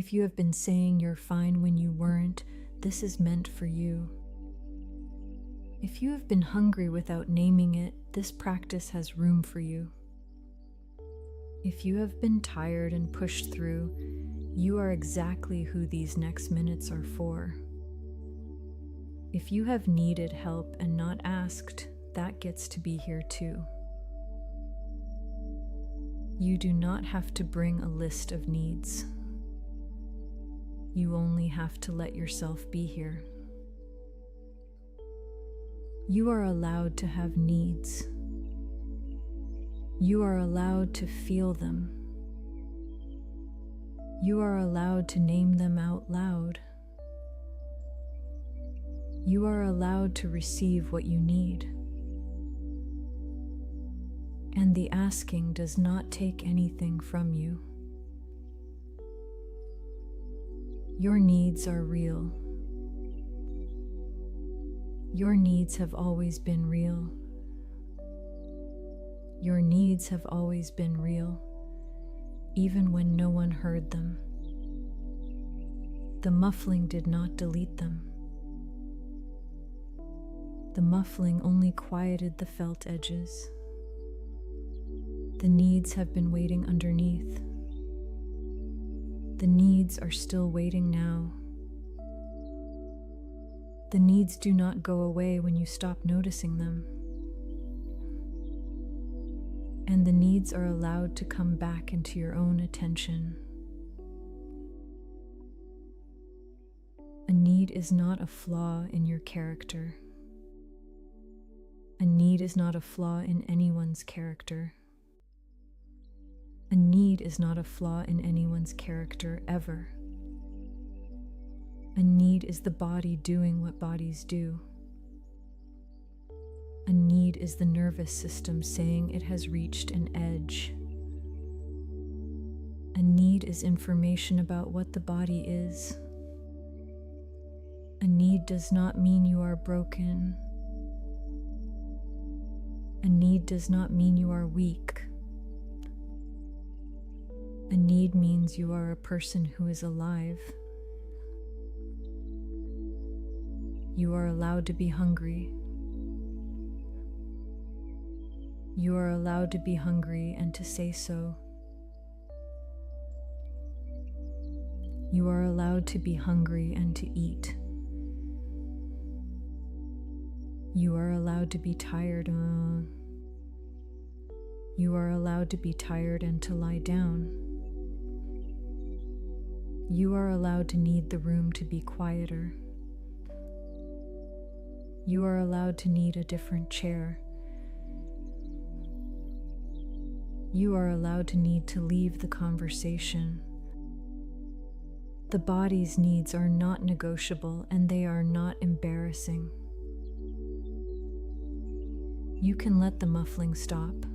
If you have been saying you're fine when you weren't, this is meant for you. If you have been hungry without naming it, this practice has room for you. If you have been tired and pushed through, you are exactly who these next minutes are for. If you have needed help and not asked, that gets to be here too. You do not have to bring a list of needs. You only have to let yourself be here. You are allowed to have needs. You are allowed to feel them. You are allowed to name them out loud. You are allowed to receive what you need. And the asking does not take anything from you. Your needs are real. Your needs have always been real. Your needs have always been real, even when no one heard them. The muffling did not delete them. The muffling only quieted the felt edges. The needs have been waiting underneath. The needs are still waiting now. The needs do not go away when you stop noticing them. And the needs are allowed to come back into your own attention. A need is not a flaw in your character. A need is not a flaw in anyone's character. A need is not a flaw in anyone's character ever. A need is the body doing what bodies do. A need is the nervous system saying it has reached an edge. A need is information about what the body is. A need does not mean you are broken. A need does not mean you are weak. A need means you are a person who is alive. You are allowed to be hungry. You are allowed to be hungry and to say so. You are allowed to be hungry and to eat. You are allowed to be tired. You are allowed to be tired and to lie down. You are allowed to need the room to be quieter. You are allowed to need a different chair. You are allowed to need to leave the conversation. The body's needs are not negotiable and they are not embarrassing. You can let the muffling stop.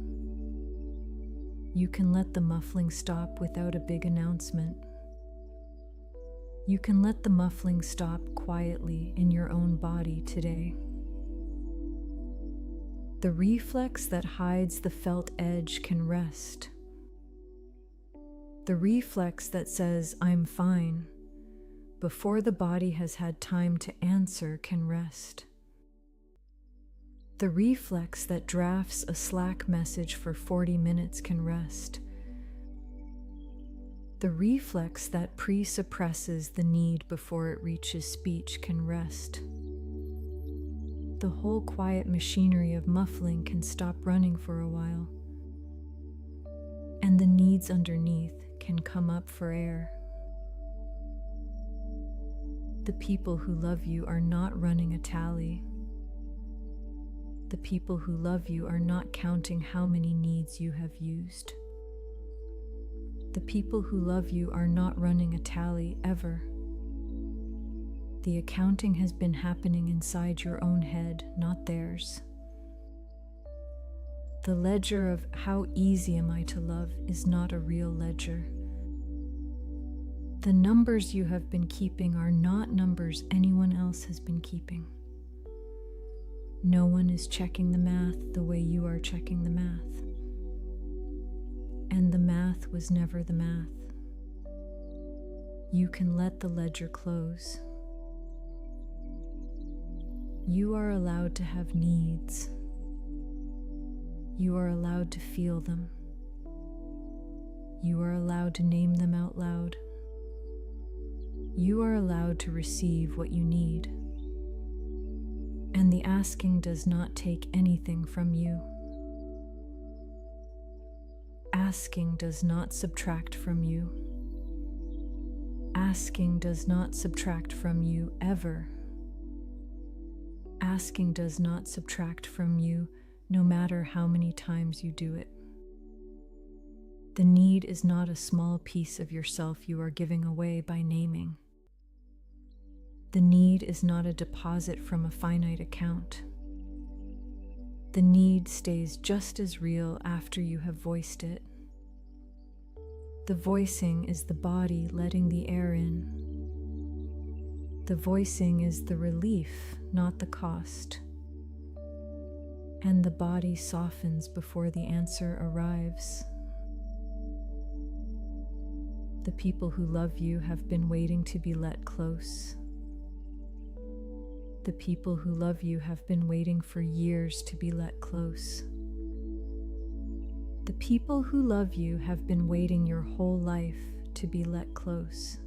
You can let the muffling stop without a big announcement. You can let the muffling stop quietly in your own body today. The reflex that hides the felt edge can rest. The reflex that says, "I'm fine," before the body has had time to answer can rest. The reflex that drafts a Slack message for 40 minutes can rest. The reflex that pre-suppresses the need before it reaches speech can rest. The whole quiet machinery of muffling can stop running for a while. And the needs underneath can come up for air. The people who love you are not running a tally. The people who love you are not counting how many needs you have used. The people who love you are not running a tally ever. The accounting has been happening inside your own head, not theirs. The ledger of how easy am I to love is not a real ledger. The numbers you have been keeping are not numbers anyone else has been keeping. No one is checking the math the way you are checking the math. And the math was never the math. You can let the ledger close. You are allowed to have needs. You are allowed to feel them. You are allowed to name them out loud. You are allowed to receive what you need. And the asking does not take anything from you. Asking does not subtract from you. Asking does not subtract from you ever. Asking does not subtract from you, no matter how many times you do it. The need is not a small piece of yourself you are giving away by naming. The need is not a deposit from a finite account. The need stays just as real after you have voiced it. The voicing is the body letting the air in. The voicing is the relief, not the cost. And the body softens before the answer arrives. The people who love you have been waiting to be let close. The people who love you have been waiting for years to be let close. The people who love you have been waiting your whole life to be let close.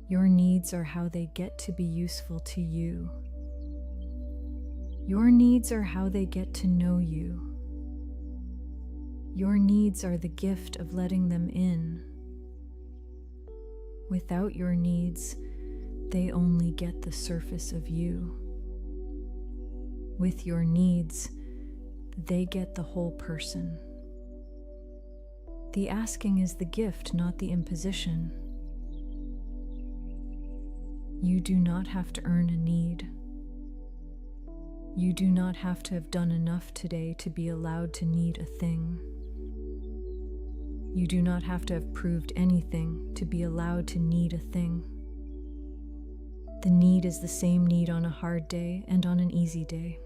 Your needs are how they get to be useful to you. Your needs are how they get to know you. Your needs are the gift of letting them in. Without your needs, they only get the surface of you. With your needs, they get the whole person. The asking is the gift, not the imposition. You do not have to earn a need. You do not have to have done enough today to be allowed to need a thing. You do not have to have proved anything to be allowed to need a thing. The need is the same need on a hard day and on an easy day.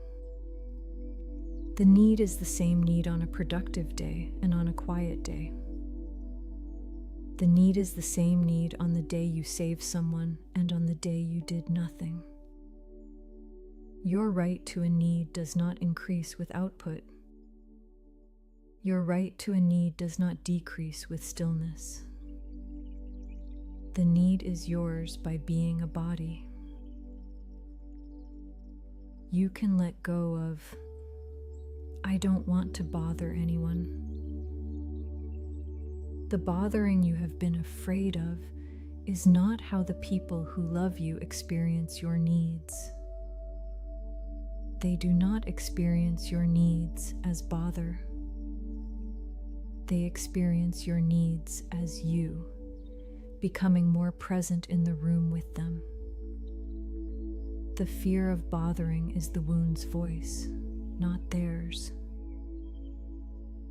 The need is the same need on a productive day and on a quiet day. The need is the same need on the day you saved someone and on the day you did nothing. Your right to a need does not increase with output. Your right to a need does not decrease with stillness. The need is yours by being a body. You can let go of, I don't want to bother anyone. The bothering you have been afraid of is not how the people who love you experience your needs. They do not experience your needs as bother. They experience your needs as you, becoming more present in the room with them. The fear of bothering is the wound's voice, not theirs.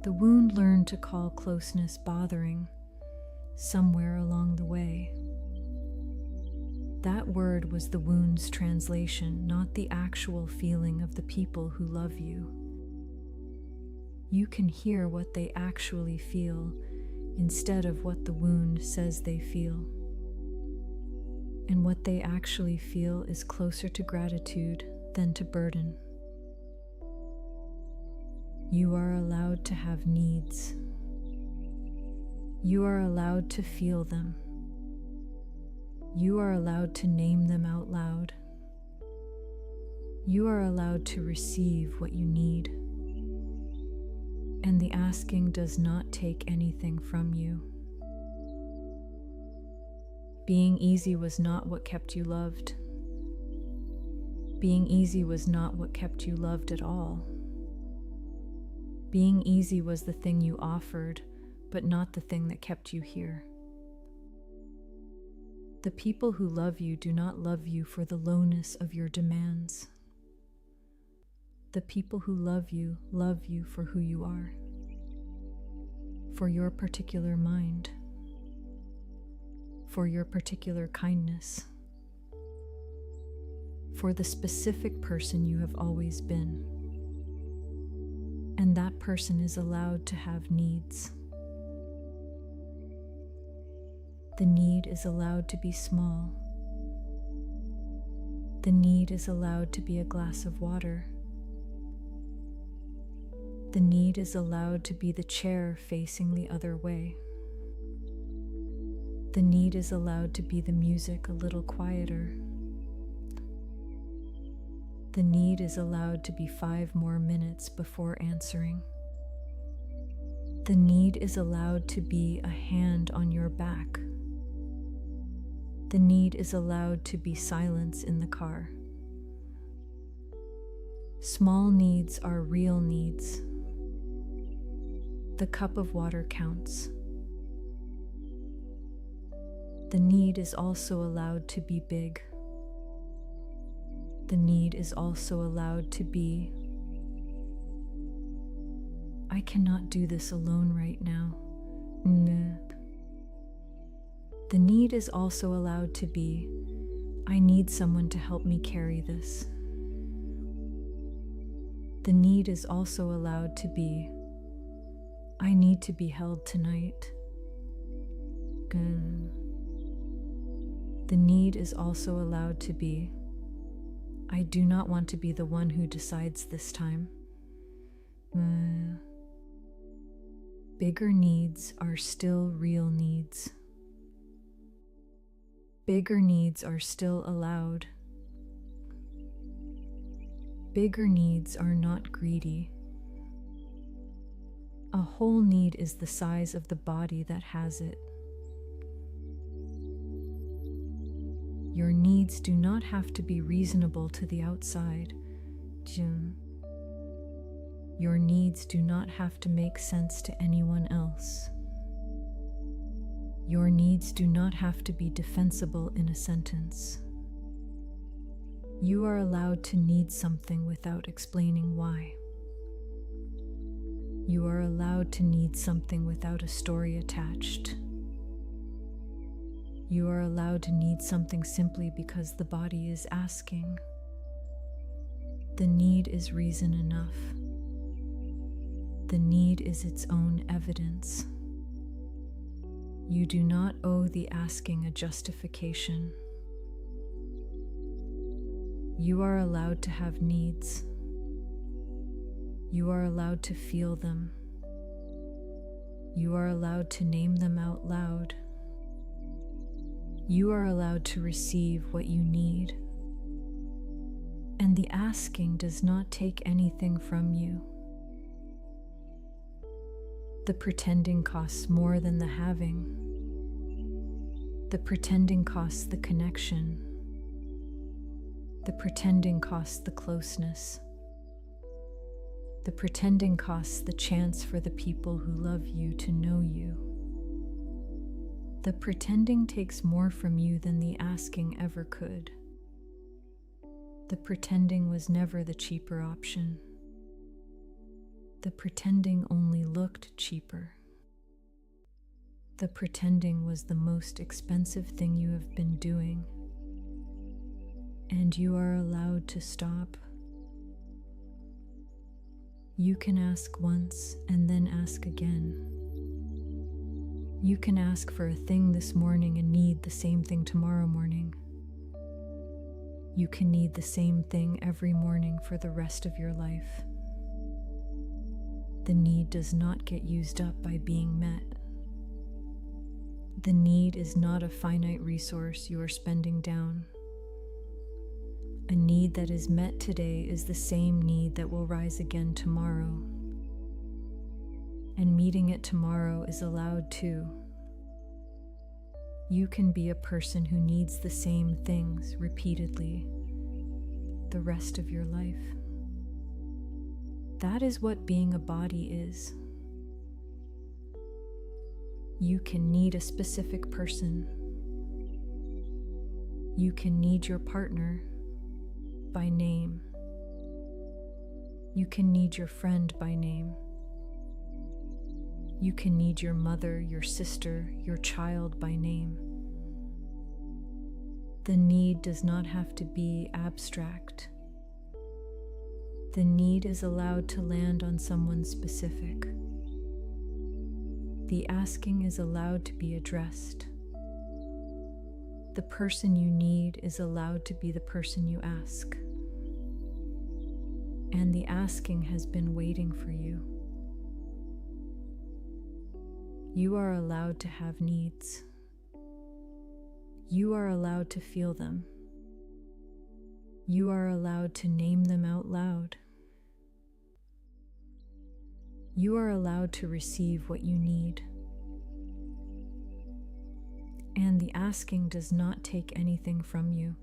The wound learned to call closeness bothering somewhere along the way. That word was the wound's translation, not the actual feeling of the people who love you. You can hear what they actually feel instead of what the wound says they feel. And what they actually feel is closer to gratitude than to burden. You are allowed to have needs. You are allowed to feel them. You are allowed to name them out loud. You are allowed to receive what you need. And the asking does not take anything from you. Being easy was not what kept you loved. Being easy was not what kept you loved at all. Being easy was the thing you offered, but not the thing that kept you here. The people who love you do not love you for the lowness of your demands. The people who love you for who you are, for your particular mind, for your particular kindness, for the specific person you have always been. And that person is allowed to have needs. The need is allowed to be small. The need is allowed to be a glass of water. The need is allowed to be the chair facing the other way. The need is allowed to be the music a little quieter. The need is allowed to be 5 more minutes before answering. The need is allowed to be a hand on your back. The need is allowed to be silence in the car. Small needs are real needs. The cup of water counts. The need is also allowed to be big. The need is also allowed to be, I cannot do this alone right now. The need is also allowed to be, I need someone to help me carry this. The need is also allowed to be, I need to be held tonight. The need is also allowed to be, I do not want to be the one who decides this time. Bigger needs are still real needs. Bigger needs are still allowed. Bigger needs are not greedy. A whole need is the size of the body that has it. Your needs do not have to be reasonable to the outside. Your needs do not have to make sense to anyone else. Your needs do not have to be defensible in a sentence. You are allowed to need something without explaining why. You are allowed to need something without a story attached. You are allowed to need something simply because the body is asking. The need is reason enough. The need is its own evidence. You do not owe the asking a justification. You are allowed to have needs. You are allowed to feel them. You are allowed to name them out loud. You are allowed to receive what you need. And the asking does not take anything from you. The pretending costs more than the having. The pretending costs the connection. The pretending costs the closeness. The pretending costs the chance for the people who love you to know you. The pretending takes more from you than the asking ever could. The pretending was never the cheaper option. The pretending only looked cheaper. The pretending was the most expensive thing you have been doing, and you are allowed to stop. You can ask once and then ask again. You can ask for a thing this morning and need the same thing tomorrow morning. You can need the same thing every morning for the rest of your life. The need does not get used up by being met. The need is not a finite resource you are spending down. A need that is met today is the same need that will rise again tomorrow. And meeting it tomorrow is allowed too. You can be a person who needs the same things repeatedly the rest of your life. That is what being a body is. You can need a specific person. You can need your partner by name. You can need your friend by name. You can need your mother, your sister, your child by name. The need does not have to be abstract. The need is allowed to land on someone specific. The asking is allowed to be addressed. The person you need is allowed to be the person you ask. And the asking has been waiting for you. You are allowed to have needs. You are allowed to feel them. You are allowed to name them out loud. You are allowed to receive what you need. And the asking does not take anything from you.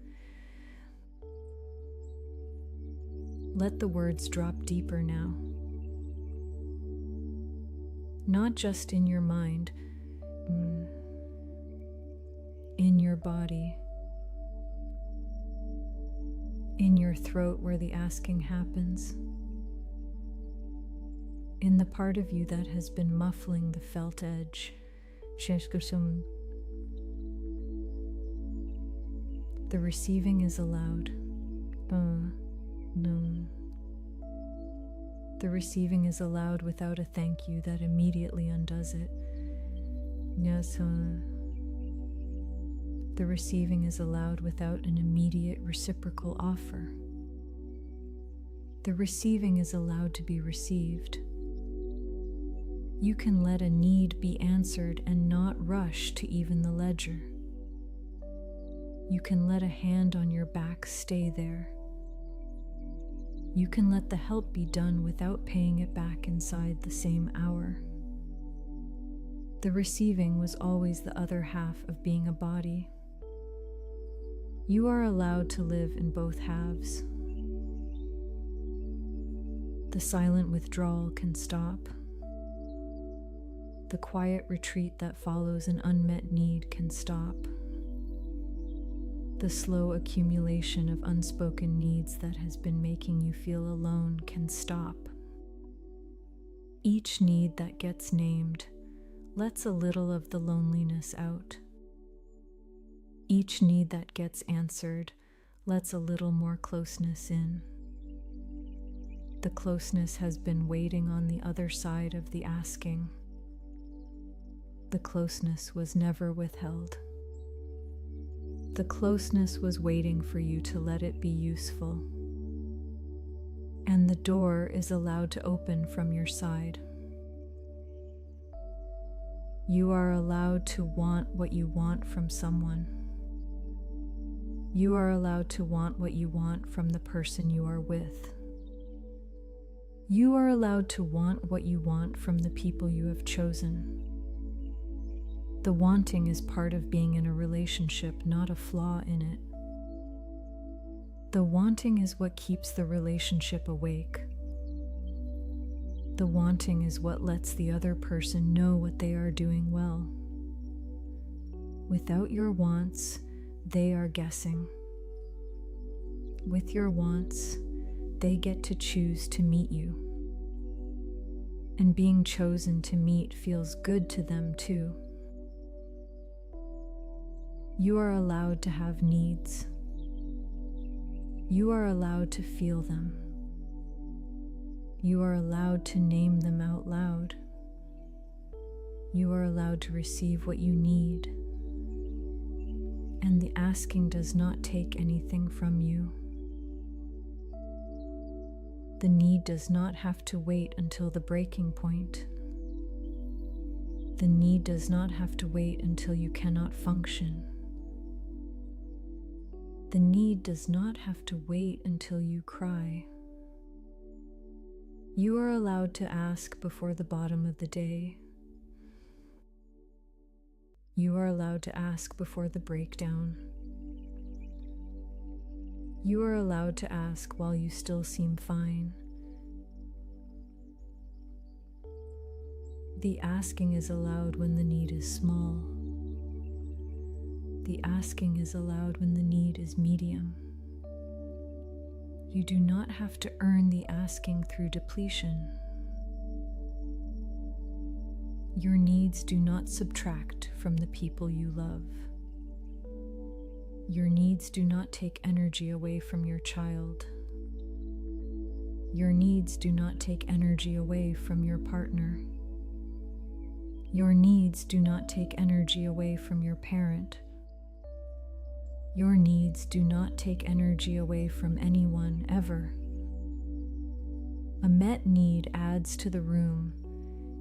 Let the words drop deeper now. Not just in your mind, in your body, in your throat where the asking happens, in the part of you that has been muffling the felt edge. The receiving is allowed. The receiving is allowed without a thank you that immediately undoes it. The receiving is allowed without an immediate reciprocal offer. The receiving is allowed to be received. You can let a need be answered and not rush to even the ledger. You can let a hand on your back stay there. You can let the help be done without paying it back inside the same hour. The receiving was always the other half of being a body. You are allowed to live in both halves. The silent withdrawal can stop. The quiet retreat that follows an unmet need can stop. The slow accumulation of unspoken needs that has been making you feel alone can stop. Each need that gets named lets a little of the loneliness out. Each need that gets answered lets a little more closeness in. The closeness has been waiting on the other side of the asking. The closeness was never withheld. The closeness was waiting for you to let it be useful. And the door is allowed to open from your side. You are allowed to want what you want from someone. You are allowed to want what you want from the person you are with. You are allowed to want what you want from the people you have chosen. The wanting is part of being in a relationship, not a flaw in it. The wanting is what keeps the relationship awake. The wanting is what lets the other person know what they are doing well. Without your wants, they are guessing. With your wants, they get to choose to meet you. And being chosen to meet feels good to them too. You are allowed to have needs. You are allowed to feel them. You are allowed to name them out loud. You are allowed to receive what you need. And the asking does not take anything from you. The need does not have to wait until the breaking point. The need does not have to wait until you cannot function. The need does not have to wait until you cry. You are allowed to ask before the bottom of the day. You are allowed to ask before the breakdown. You are allowed to ask while you still seem fine. The asking is allowed when the need is small. The asking is allowed when the need is medium. You do not have to earn the asking through depletion. Your needs do not subtract from the people you love. Your needs do not take energy away from your child. Your needs do not take energy away from your partner. Your needs do not take energy away from your parent. Your needs do not take energy away from anyone, ever. A met need adds to the room.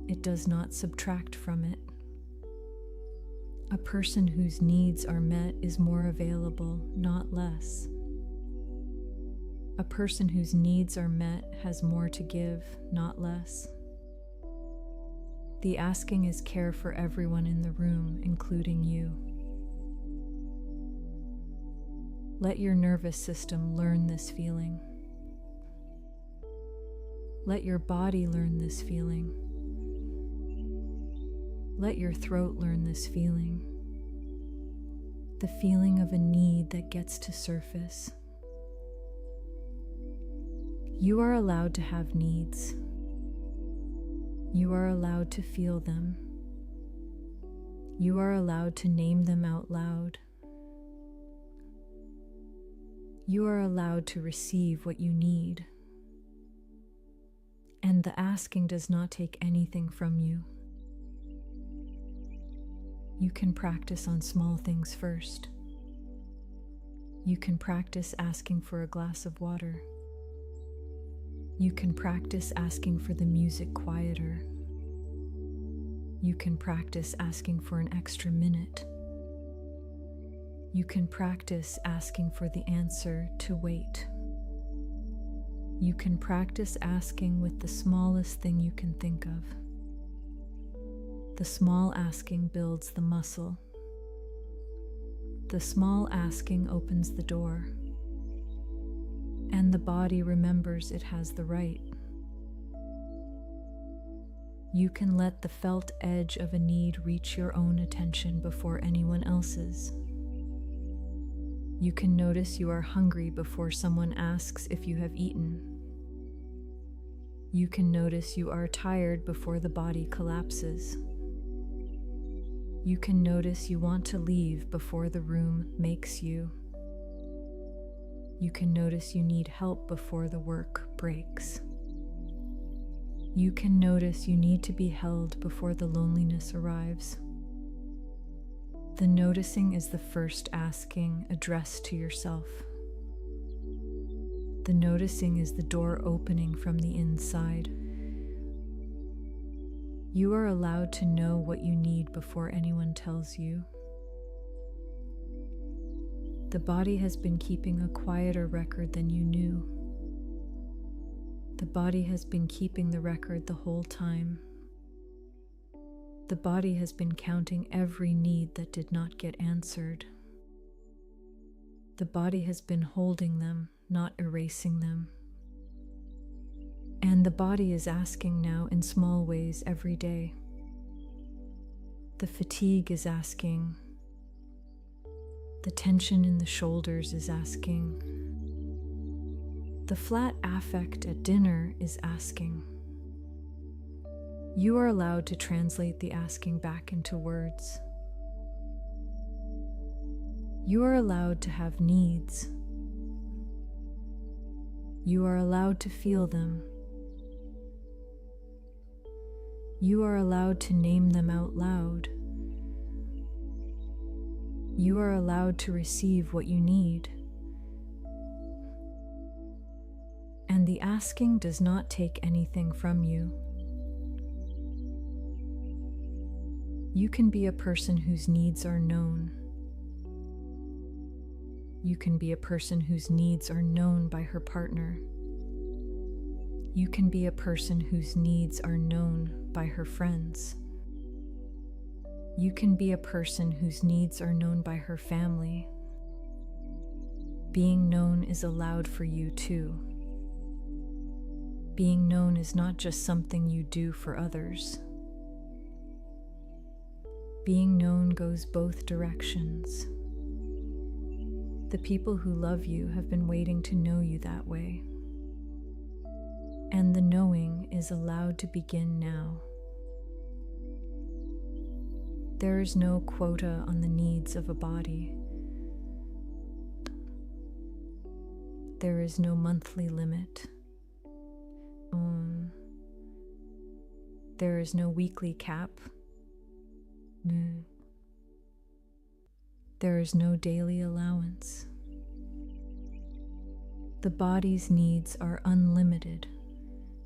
It does not subtract from it. A person whose needs are met is more available, not less. A person whose needs are met has more to give, not less. The asking is care for everyone in the room, including you. Let your nervous system learn this feeling. Let your body learn this feeling. Let your throat learn this feeling. The feeling of a need that gets to surface. You are allowed to have needs. You are allowed to feel them. You are allowed to name them out loud. You are allowed to receive what you need. And the asking does not take anything from you. You can practice on small things first. You can practice asking for a glass of water. You can practice asking for the music quieter. You can practice asking for an extra minute. You can practice asking for the answer to wait. You can practice asking with the smallest thing you can think of. The small asking builds the muscle. The small asking opens the door. And the body remembers it has the right. You can let the felt edge of a need reach your own attention before anyone else's. You can notice you are hungry before someone asks if you have eaten. You can notice you are tired before the body collapses. You can notice you want to leave before the room makes you. You can notice you need help before the work breaks. You can notice you need to be held before the loneliness arrives. The noticing is the first asking addressed to yourself. The noticing is the door opening from the inside. You are allowed to know what you need before anyone tells you. The body has been keeping a quieter record than you knew. The body has been keeping the record the whole time. The body has been counting every need that did not get answered. The body has been holding them, not erasing them. And the body is asking now in small ways every day. The fatigue is asking. The tension in the shoulders is asking. The flat affect at dinner is asking. You are allowed to translate the asking back into words. You are allowed to have needs. You are allowed to feel them. You are allowed to name them out loud. You are allowed to receive what you need. And the asking does not take anything from you. You can be a person whose needs are known. You can be a person whose needs are known by her partner. You can be a person whose needs are known by her friends. You can be a person whose needs are known by her family. Being known is allowed for you too. Being known is not just something you do for others. Being known goes both directions. The people who love you have been waiting to know you that way. And the knowing is allowed to begin now. There is no quota on the needs of a body. There is no monthly limit. There is no weekly cap. There is no daily allowance. The body's needs are unlimited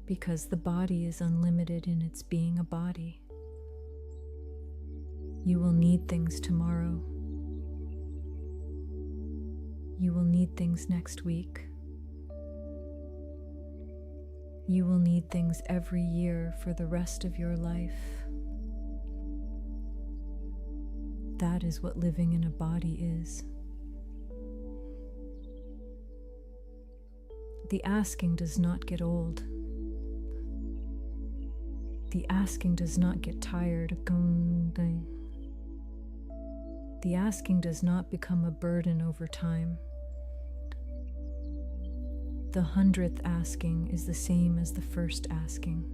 because the body is unlimited in its being a body. You will need things tomorrow. You will need things next week. You will need things every year for the rest of your life. That is what living in a body is. The asking does not get old. The asking does not get tired. The asking does not become a burden over time. The 100th asking is the same as the first asking.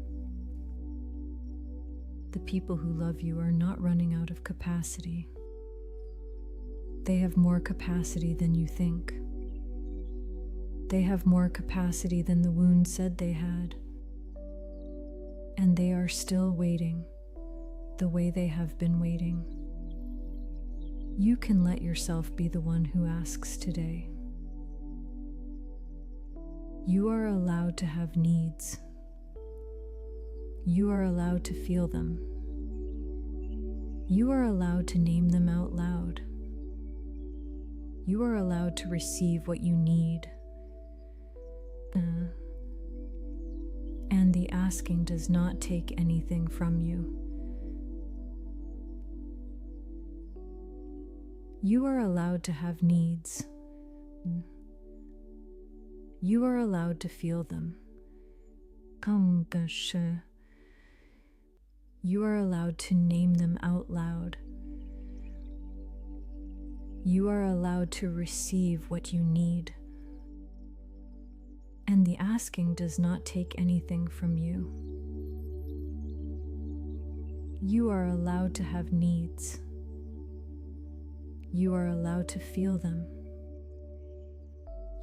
The people who love you are not running out of capacity. They have more capacity than you think. They have more capacity than the wound said they had. And they are still waiting the way they have been waiting. You can let yourself be the one who asks today. You are allowed to have needs. You are allowed to feel them. You are allowed to name them out loud. You are allowed to receive what you need. And the asking does not take anything from you. You are allowed to have needs. You are allowed to feel them. You are allowed to name them out loud. You are allowed to receive what you need. And the asking does not take anything from you. You are allowed to have needs. You are allowed to feel them.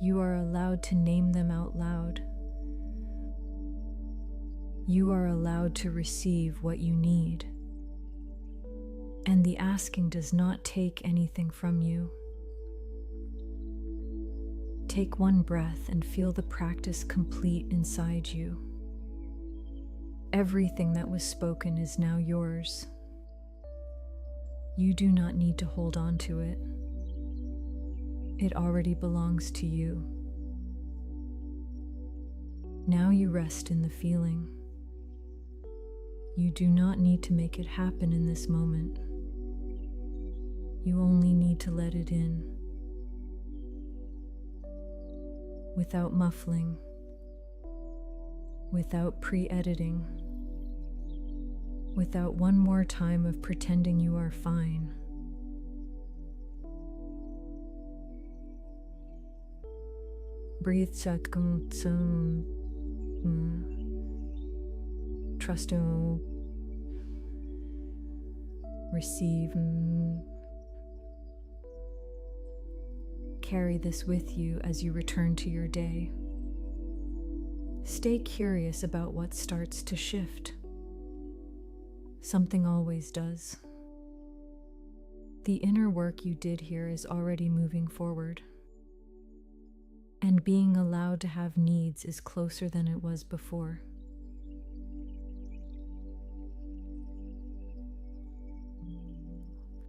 You are allowed to name them out loud. You are allowed to receive what you need. And the asking does not take anything from you. Take one breath and feel the practice complete inside you. Everything that was spoken is now yours. You do not need to hold on to it. It already belongs to you. Now you rest in the feeling. You do not need to make it happen in this moment. You only need to let it in. Without muffling, without pre-editing, without one more time of pretending you are fine. Breathe, trust, receive. Carry this with you as you return to your day. Stay curious about what starts to shift. Something always does. The inner work you did here is already moving forward. And being allowed to have needs is closer than it was before.